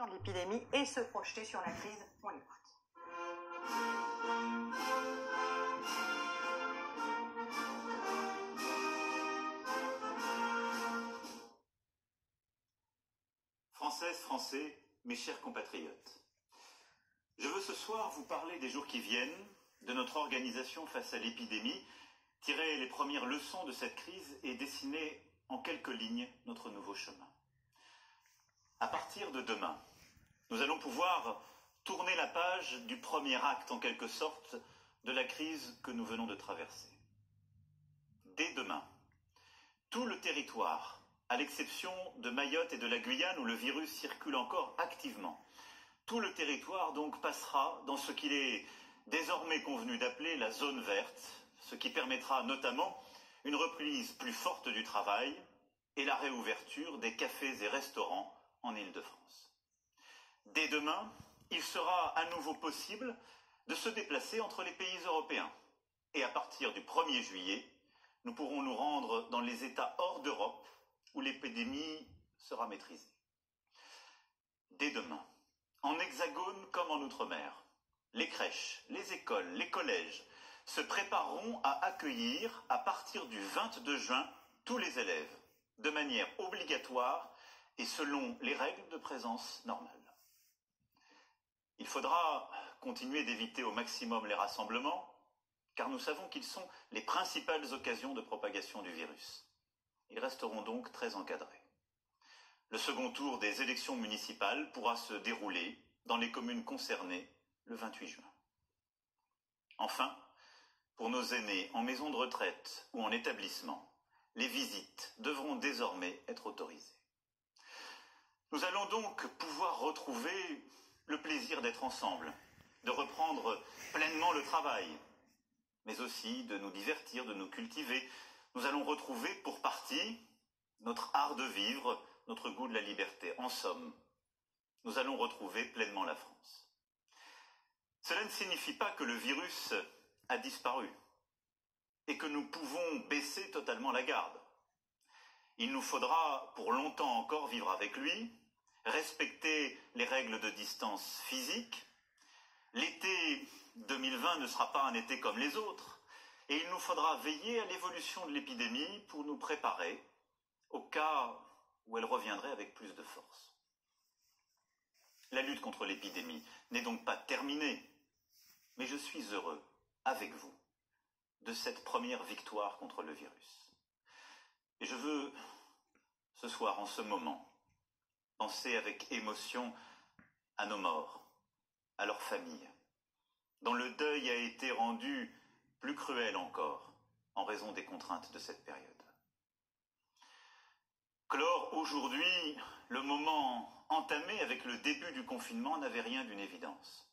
de l'épidémie et se projeter sur la crise. On l'écoute. Françaises, Français, mes chers compatriotes, je veux ce soir vous parler des jours qui viennent, de notre organisation face à l'épidémie, tirer les premières leçons de cette crise et dessiner en quelques lignes notre nouveau chemin. À partir de demain, nous allons pouvoir tourner la page du premier acte, en quelque sorte, de la crise que nous venons de traverser. Dès demain, tout le territoire, à l'exception de Mayotte et de la Guyane où le virus circule encore activement, tout le territoire donc passera dans ce qu'il est désormais convenu d'appeler la zone verte, ce qui permettra notamment une reprise plus forte du travail et la réouverture des cafés et restaurants en Île-de-France. Dès demain, il sera à nouveau possible de se déplacer entre les pays européens. Et à partir du 1er juillet, nous pourrons nous rendre dans les États hors d'Europe où l'épidémie sera maîtrisée. Dès demain, en Hexagone comme en Outre-mer, les crèches, les écoles, les collèges se prépareront à accueillir, à partir du 22 juin, tous les élèves, de manière obligatoire et selon les règles de présence normales. Il faudra continuer d'éviter au maximum les rassemblements, car nous savons qu'ils sont les principales occasions de propagation du virus. Ils resteront donc très encadrés. Le second tour des élections municipales pourra se dérouler dans les communes concernées le 28 juin. Enfin, pour nos aînés en maison de retraite ou en établissement, les visites devront désormais être autorisées. Nous allons donc pouvoir retrouver le plaisir d'être ensemble, de reprendre pleinement le travail, mais aussi de nous divertir, de nous cultiver. Nous allons retrouver pour partie notre art de vivre, notre goût de la liberté. En somme, nous allons retrouver pleinement la France. Cela ne signifie pas que le virus a disparu et que nous pouvons baisser totalement la garde. Il nous faudra pour longtemps encore vivre avec lui, respecter les règles de distance physique. L'été 2020 ne sera pas un été comme les autres et il nous faudra veiller à l'évolution de l'épidémie pour nous préparer au cas où elle reviendrait avec plus de force. La lutte contre l'épidémie n'est donc pas terminée, mais je suis heureux, avec vous, de cette première victoire contre le virus. Et je veux, ce soir, en ce moment, penser avec émotion à nos morts, à leurs familles, dont le deuil a été rendu plus cruel encore en raison des contraintes de cette période. Clore aujourd'hui le moment entamé avec le début du confinement n'avait rien d'une évidence.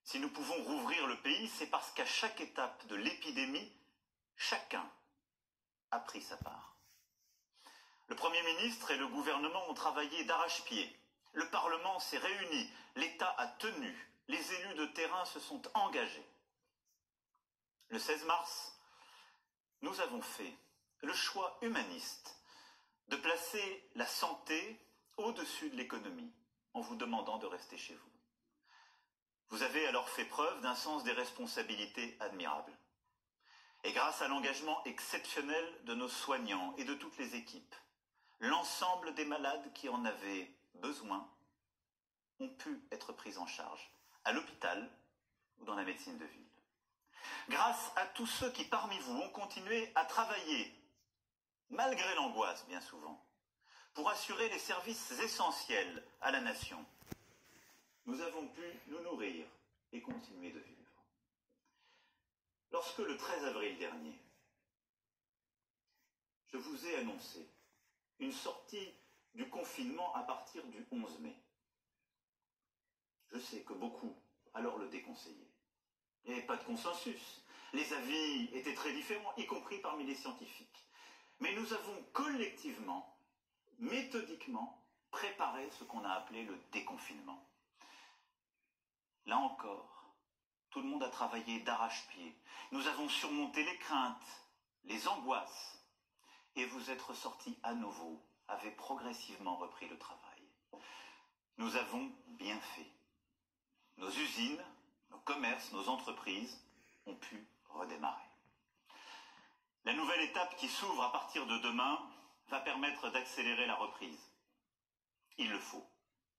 Si nous pouvons rouvrir le pays, c'est parce qu'à chaque étape de l'épidémie, chacun a pris sa part. Le Premier ministre et le gouvernement ont travaillé d'arrache-pied. Le Parlement s'est réuni, l'État a tenu, les élus de terrain se sont engagés. Le 16 mars, nous avons fait le choix humaniste de placer la santé au-dessus de l'économie en vous demandant de rester chez vous. Vous avez alors fait preuve d'un sens des responsabilités admirable. Et grâce à l'engagement exceptionnel de nos soignants et de toutes les équipes, l'ensemble des malades qui en avaient besoin ont pu être pris en charge à l'hôpital ou dans la médecine de ville. Grâce à tous ceux qui parmi vous ont continué à travailler, malgré l'angoisse bien souvent, pour assurer les services essentiels à la nation, nous avons pu nous nourrir et continuer de vivre. Lorsque le 13 avril dernier, je vous ai annoncé une sortie du confinement à partir du 11 mai, je sais que beaucoup alors le déconseillaient. Il n'y avait pas de consensus. Les avis étaient très différents, y compris parmi les scientifiques. Mais nous avons collectivement, méthodiquement, préparé ce qu'on a appelé le déconfinement. Là encore, tout le monde a travaillé d'arrache-pied. Nous avons surmonté les craintes, les angoisses, et vous êtes ressortis à nouveau, avez progressivement repris le travail. nous avons bien fait. Nos usines, nos commerces, nos entreprises ont pu redémarrer. La nouvelle étape qui s'ouvre à partir de demain va permettre d'accélérer la reprise. Il le faut.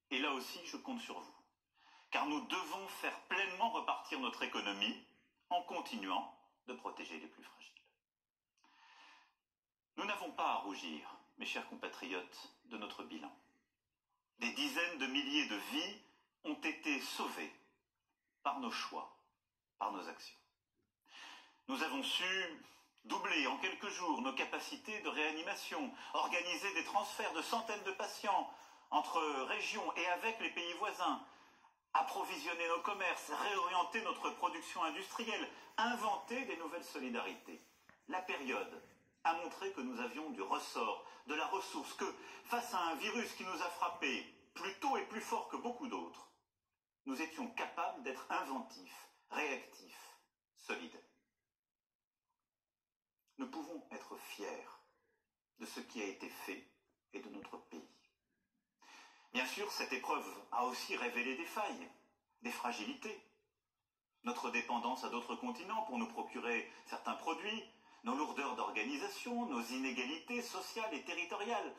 Et là aussi, je compte sur vous. Car nous devons faire pleinement repartir notre économie en continuant de protéger les plus fragiles. Nous n'avons pas à rougir, mes chers compatriotes, de notre bilan. Des dizaines de milliers de vies ont été sauvées par nos choix, par nos actions. Nous avons su doubler en quelques jours nos capacités de réanimation, organiser des transferts de centaines de patients entre régions et avec les pays voisins, approvisionner nos commerces, réorienter notre production industrielle, inventer des nouvelles solidarités. La période a montré que nous avions du ressort, de la ressource, que face à un virus qui nous a frappés plus tôt et plus fort que beaucoup d'autres, nous étions capables d'être inventifs, réactifs, solides. Nous pouvons être fiers de ce qui a été fait et de notre pays. Bien sûr, cette épreuve a aussi révélé des failles, des fragilités. Notre dépendance à d'autres continents pour nous procurer certains produits, nos lourdeurs d'organisation, nos inégalités sociales et territoriales.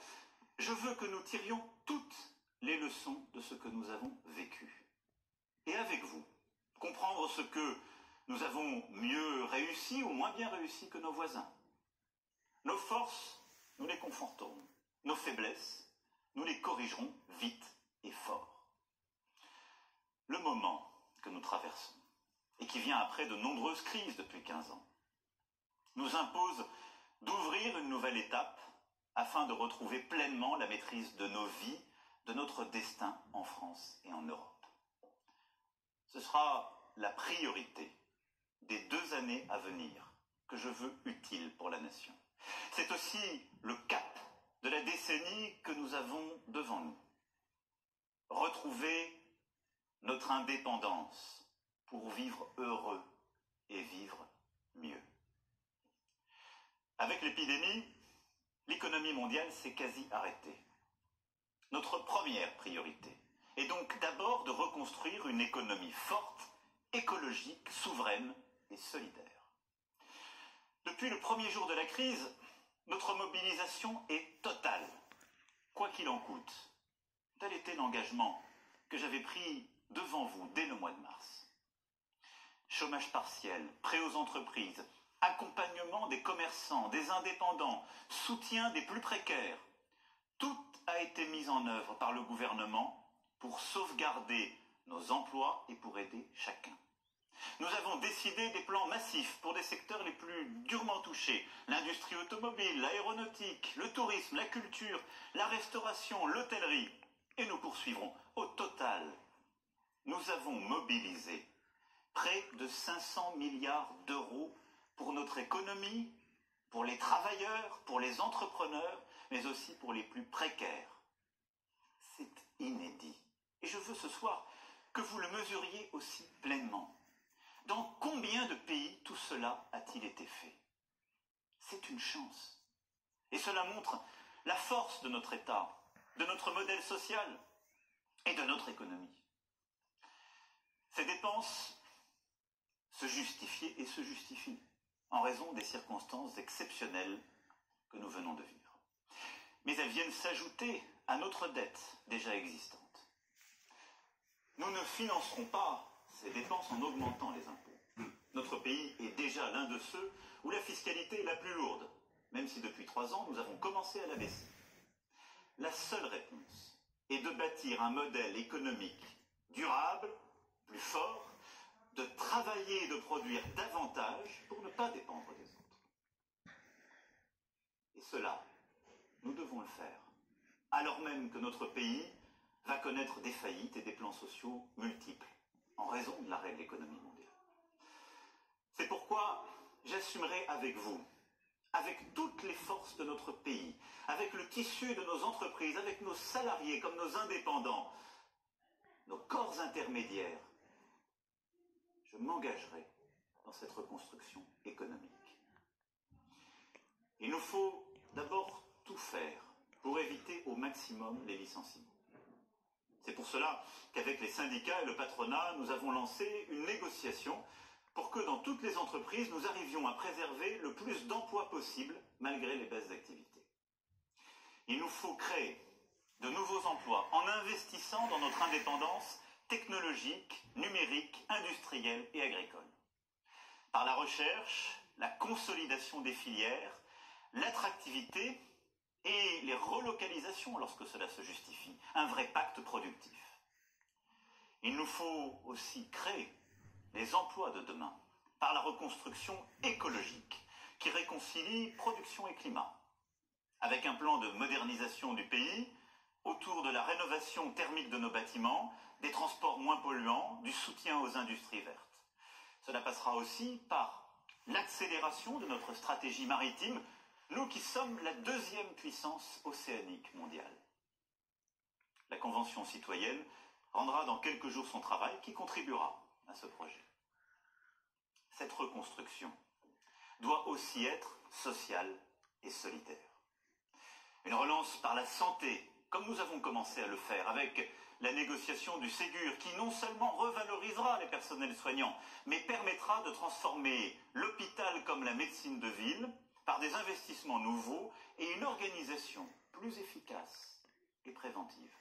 Je veux que nous tirions toutes les leçons de ce que nous avons vécu. Et avec vous, comprendre ce que nous avons mieux réussi ou moins bien réussi que nos voisins. Nos forces, nous les conforterons. Nos faiblesses, nous les corrigerons vite et fort. Le moment que nous traversons, et qui vient après de nombreuses crises depuis 15 ans, nous impose d'ouvrir une nouvelle étape afin de retrouver pleinement la maîtrise de nos vies, de notre destin en France et en Europe. Ce sera la priorité des 2 années à venir que je veux utile pour la nation. C'est aussi le cap de la décennie que nous avons devant nous. Retrouver notre indépendance pour vivre heureux et vivre mieux. Avec l'épidémie, l'économie mondiale s'est quasi arrêtée. Notre première priorité est donc d'abord de reconstruire une économie forte, écologique, souveraine et solidaire. Depuis le premier jour de la crise, notre mobilisation est totale, quoi qu'il en coûte. Tel était l'engagement que j'avais pris devant vous dès le mois de mars. Chômage partiel, prêt aux entreprises, accompagnement des commerçants, des indépendants, soutien des plus précaires. Tout a été mis en œuvre par le gouvernement pour sauvegarder nos emplois et pour aider chacun. Nous avons décidé des plans massifs pour des secteurs les plus durement touchés. L'industrie automobile, l'aéronautique, le tourisme, la culture, la restauration, l'hôtellerie. Et nous poursuivrons. Au total, nous avons mobilisé près de 500 milliards d'euros pour notre économie, pour les travailleurs, pour les entrepreneurs, mais aussi pour les plus précaires. C'est inédit. Et je veux ce soir que vous le mesuriez aussi pleinement. Dans combien de pays tout cela a-t-il été fait? C'est une chance. Et cela montre la force de notre État, de notre modèle social et de notre économie. Ces dépenses se justifiaient et se justifient en raison des circonstances exceptionnelles que nous venons de vivre. Mais elles viennent s'ajouter à notre dette déjà existante. Nous ne financerons pas ces dépenses en augmentant les impôts. Notre pays est déjà l'un de ceux où la fiscalité est la plus lourde, même si depuis 3 ans, nous avons commencé à la baisser. La seule réponse est de bâtir un modèle économique durable, plus fort, de travailler et de produire davantage pour ne pas dépendre des autres. Et cela, nous devons le faire, alors même que notre pays va connaître des faillites et des plans sociaux multiples, en raison de l'arrêt de l'économie mondiale. C'est pourquoi j'assumerai avec vous, avec toutes les forces de notre pays, avec le tissu de nos entreprises, avec nos salariés comme nos indépendants, nos corps intermédiaires, je m'engagerai dans cette reconstruction économique. Il nous faut d'abord tout faire pour éviter au maximum les licenciements. C'est pour cela qu'avec les syndicats et le patronat, nous avons lancé une négociation pour que dans toutes les entreprises, nous arrivions à préserver le plus d'emplois possible malgré les baisses d'activité. Il nous faut créer de nouveaux emplois en investissant dans notre indépendance technologique, numérique, industrielle et agricole. Par la recherche, la consolidation des filières, l'attractivité et les relocalisations lorsque cela se justifie, un vrai pacte productif. Il nous faut aussi créer les emplois de demain par la reconstruction écologique qui réconcilie production et climat, avec un plan de modernisation du pays autour de la rénovation thermique de nos bâtiments, des transports moins polluants, du soutien aux industries vertes. Cela passera aussi par l'accélération de notre stratégie maritime, nous qui sommes la deuxième puissance océanique mondiale. La Convention citoyenne rendra dans quelques jours son travail qui contribuera à ce projet. Cette reconstruction doit aussi être sociale et solidaire. Une relance par la santé, comme nous avons commencé à le faire avec la négociation du Ségur, qui non seulement revalorisera les personnels soignants, mais permettra de transformer l'hôpital comme la médecine de ville par des investissements nouveaux et une organisation plus efficace et préventive.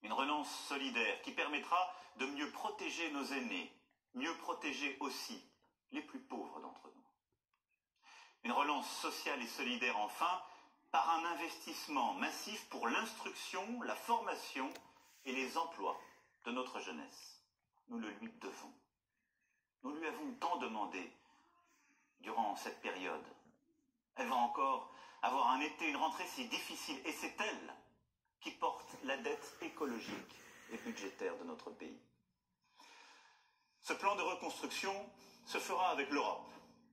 Une relance solidaire qui permettra de mieux protéger nos aînés, mieux protéger aussi les plus pauvres d'entre nous. Une relance sociale et solidaire enfin, par un investissement massif pour l'instruction, la formation et les emplois de notre jeunesse. Nous le lui devons. Nous lui avons tant demandé durant cette période. Elle va encore avoir un été, une rentrée si difficile, et c'est elle qui porte la dette écologique et budgétaire de notre pays. Ce plan de reconstruction se fera avec l'Europe,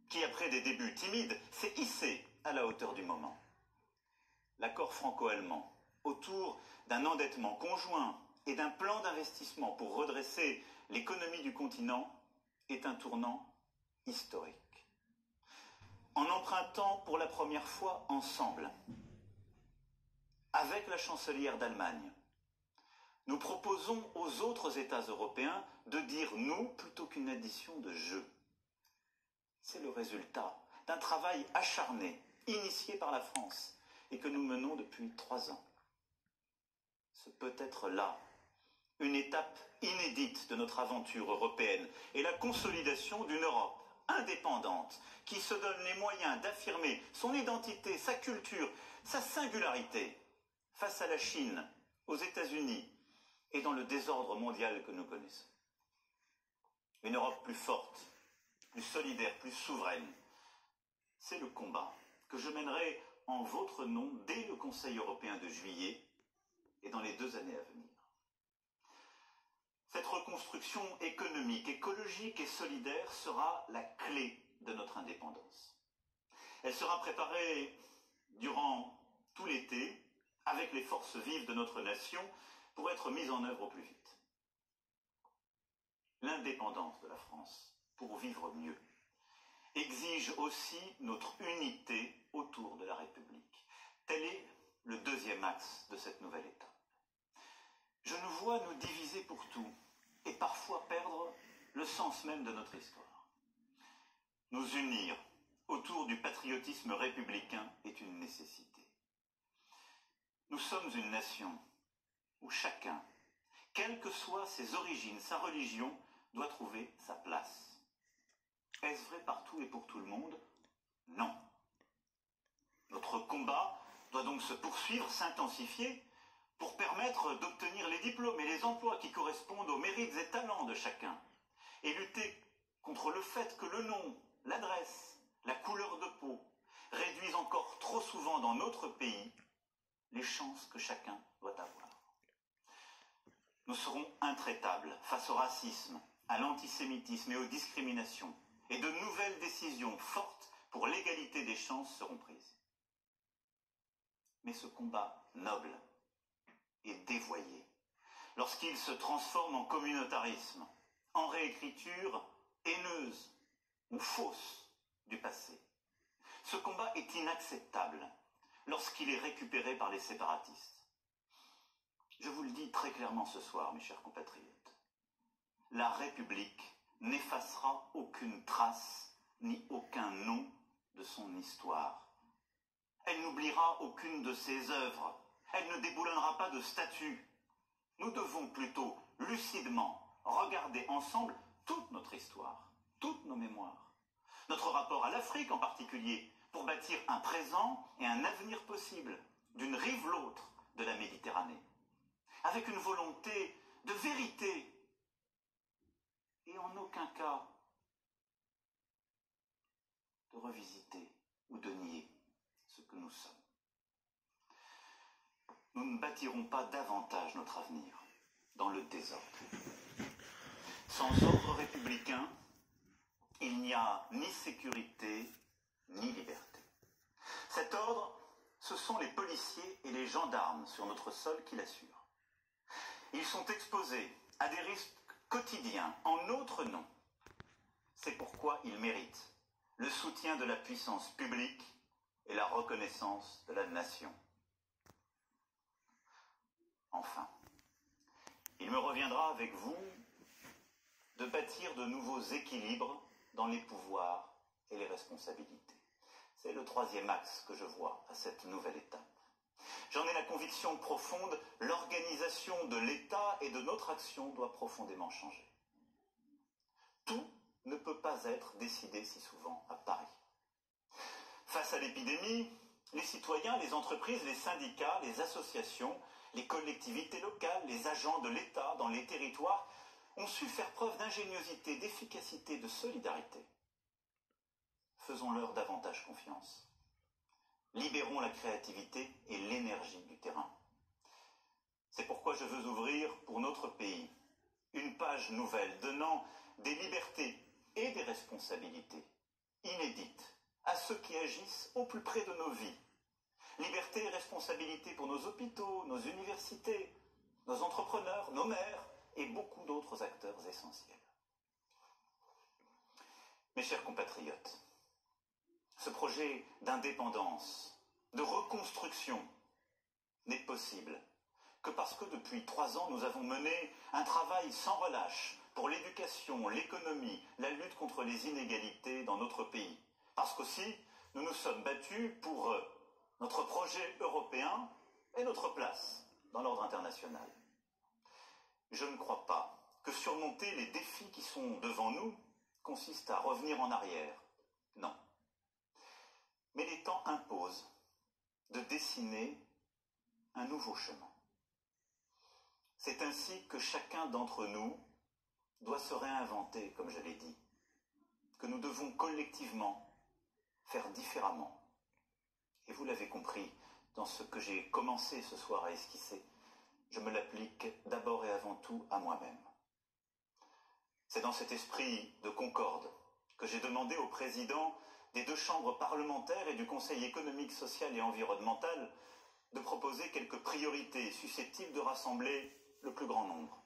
qui, après des débuts timides, s'est hissée à la hauteur du moment. L'accord franco-allemand autour d'un endettement conjoint et d'un plan d'investissement pour redresser l'économie du continent est un tournant historique. En empruntant pour la première fois ensemble, avec la chancelière d'Allemagne, nous proposons aux autres États européens de dire « nous » plutôt qu'une addition de « je ». C'est le résultat d'un travail acharné, initié par la France, et que nous menons depuis 3 ans. C'est peut-être là une étape inédite de notre aventure européenne et la consolidation d'une Europe indépendante qui se donne les moyens d'affirmer son identité, sa culture, sa singularité face à la Chine, aux États-Unis et dans le désordre mondial que nous connaissons. Une Europe plus forte, plus solidaire, plus souveraine. C'est le combat que je mènerai en votre nom dès le Conseil européen de juillet et dans les 2 années à venir. Cette reconstruction économique, écologique et solidaire sera la clé de notre indépendance. Elle sera préparée durant tout l'été avec les forces vives de notre nation pour être mise en œuvre au plus vite. L'indépendance de la France, pour vivre mieux, exige aussi notre unité autour de la République. Tel est le 2e axe de cette nouvelle étape. Je nous vois nous diviser pour tout et parfois perdre le sens même de notre histoire. Nous unir autour du patriotisme républicain est une nécessité. Nous sommes une nation où chacun, quelles que soient ses origines, sa religion, doit trouver sa place. Est-ce vrai partout et pour tout le monde? Non. Notre combat doit donc se poursuivre, s'intensifier, pour permettre d'obtenir les diplômes et les emplois qui correspondent aux mérites et talents de chacun, et lutter contre le fait que le nom, l'adresse, la couleur de peau réduisent encore trop souvent dans notre pays les chances que chacun doit avoir. Nous serons intraitables face au racisme, à l'antisémitisme et aux discriminations, et de nouvelles décisions fortes pour l'égalité des chances seront prises. Mais ce combat noble est dévoyé lorsqu'il se transforme en communautarisme, en réécriture haineuse ou fausse du passé. Ce combat est inacceptable lorsqu'il est récupéré par les séparatistes. Je vous le dis très clairement ce soir, mes chers compatriotes. La République n'effacera aucune trace ni aucun nom de son histoire. Elle n'oubliera aucune de ses œuvres. Elle ne déboulonnera pas de statues. Nous devons plutôt lucidement regarder ensemble toute notre histoire, toutes nos mémoires, notre rapport à l'Afrique en particulier, pour bâtir un présent et un avenir possible d'une rive l'autre de la Méditerranée, avec une volonté de vérité et en aucun cas de revisiter ou de nier ce que nous sommes. Nous ne bâtirons pas davantage notre avenir dans le désordre. Sans ordre républicain, il n'y a ni sécurité ni liberté. Cet ordre, ce sont les policiers et les gendarmes sur notre sol qui l'assurent. Ils sont exposés à des risques quotidiens en notre nom. C'est pourquoi ils méritent le soutien de la puissance publique et la reconnaissance de la nation. Enfin, il me reviendra avec vous de bâtir de nouveaux équilibres dans les pouvoirs et les responsabilités. C'est le troisième axe que je vois à cette nouvelle étape. J'en ai la conviction profonde, l'organisation de l'État et de notre action doit profondément changer. Tout ne peut pas être décidé si souvent à Paris. Face à l'épidémie, les citoyens, les entreprises, les syndicats, les associations, les collectivités locales, les agents de l'État dans les territoires ont su faire preuve d'ingéniosité, d'efficacité, de solidarité. Faisons-leur davantage confiance. Libérons la créativité et l'énergie du terrain. C'est pourquoi je veux ouvrir pour notre pays une page nouvelle donnant des libertés et des responsabilités inédites à ceux qui agissent au plus près de nos vies. Liberté et responsabilité pour nos hôpitaux, nos universités, nos entrepreneurs, nos maires et beaucoup d'autres acteurs essentiels. Mes chers compatriotes, ce projet d'indépendance, de reconstruction, n'est possible que parce que depuis 3 ans, nous avons mené un travail sans relâche pour l'éducation, l'économie, la lutte contre les inégalités dans notre pays. Parce qu'aussi, nous nous sommes battus pour notre projet européen et notre place dans l'ordre international. Je ne crois pas que surmonter les défis qui sont devant nous consiste à revenir en arrière. Non. Mais les temps imposent de dessiner un nouveau chemin. C'est ainsi que chacun d'entre nous doit se réinventer, comme je l'ai dit, que nous devons collectivement faire différemment. Et vous l'avez compris dans ce que j'ai commencé ce soir à esquisser, je me l'applique d'abord et avant tout à moi-même. C'est dans cet esprit de concorde que j'ai demandé au président des 2 chambres parlementaires et du Conseil économique, social et environnemental de proposer quelques priorités susceptibles de rassembler le plus grand nombre.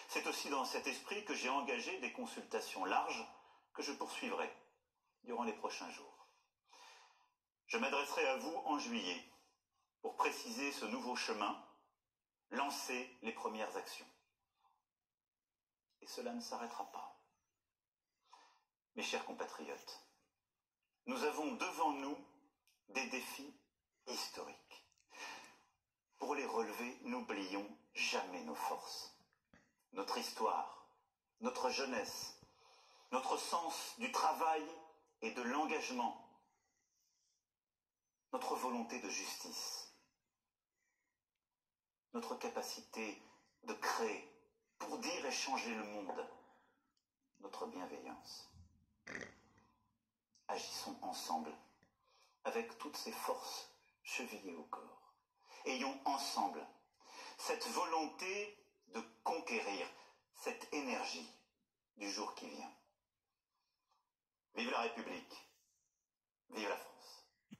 C'est aussi dans cet esprit que j'ai engagé des consultations larges que je poursuivrai durant les prochains jours. Je m'adresserai à vous en juillet pour préciser ce nouveau chemin, lancer les premières actions. Et cela ne s'arrêtera pas. Mes chers compatriotes, nous avons devant nous des défis historiques. Pour les relever, n'oublions jamais nos forces, notre histoire, notre jeunesse, notre sens du travail et de l'engagement, notre volonté de justice, notre capacité de créer pour dire et changer le monde, notre bienveillance. Agissons ensemble, avec toutes ces forces chevillées au corps. Ayons ensemble cette volonté de conquérir, cette énergie du jour qui vient. Vive la République, vive la France.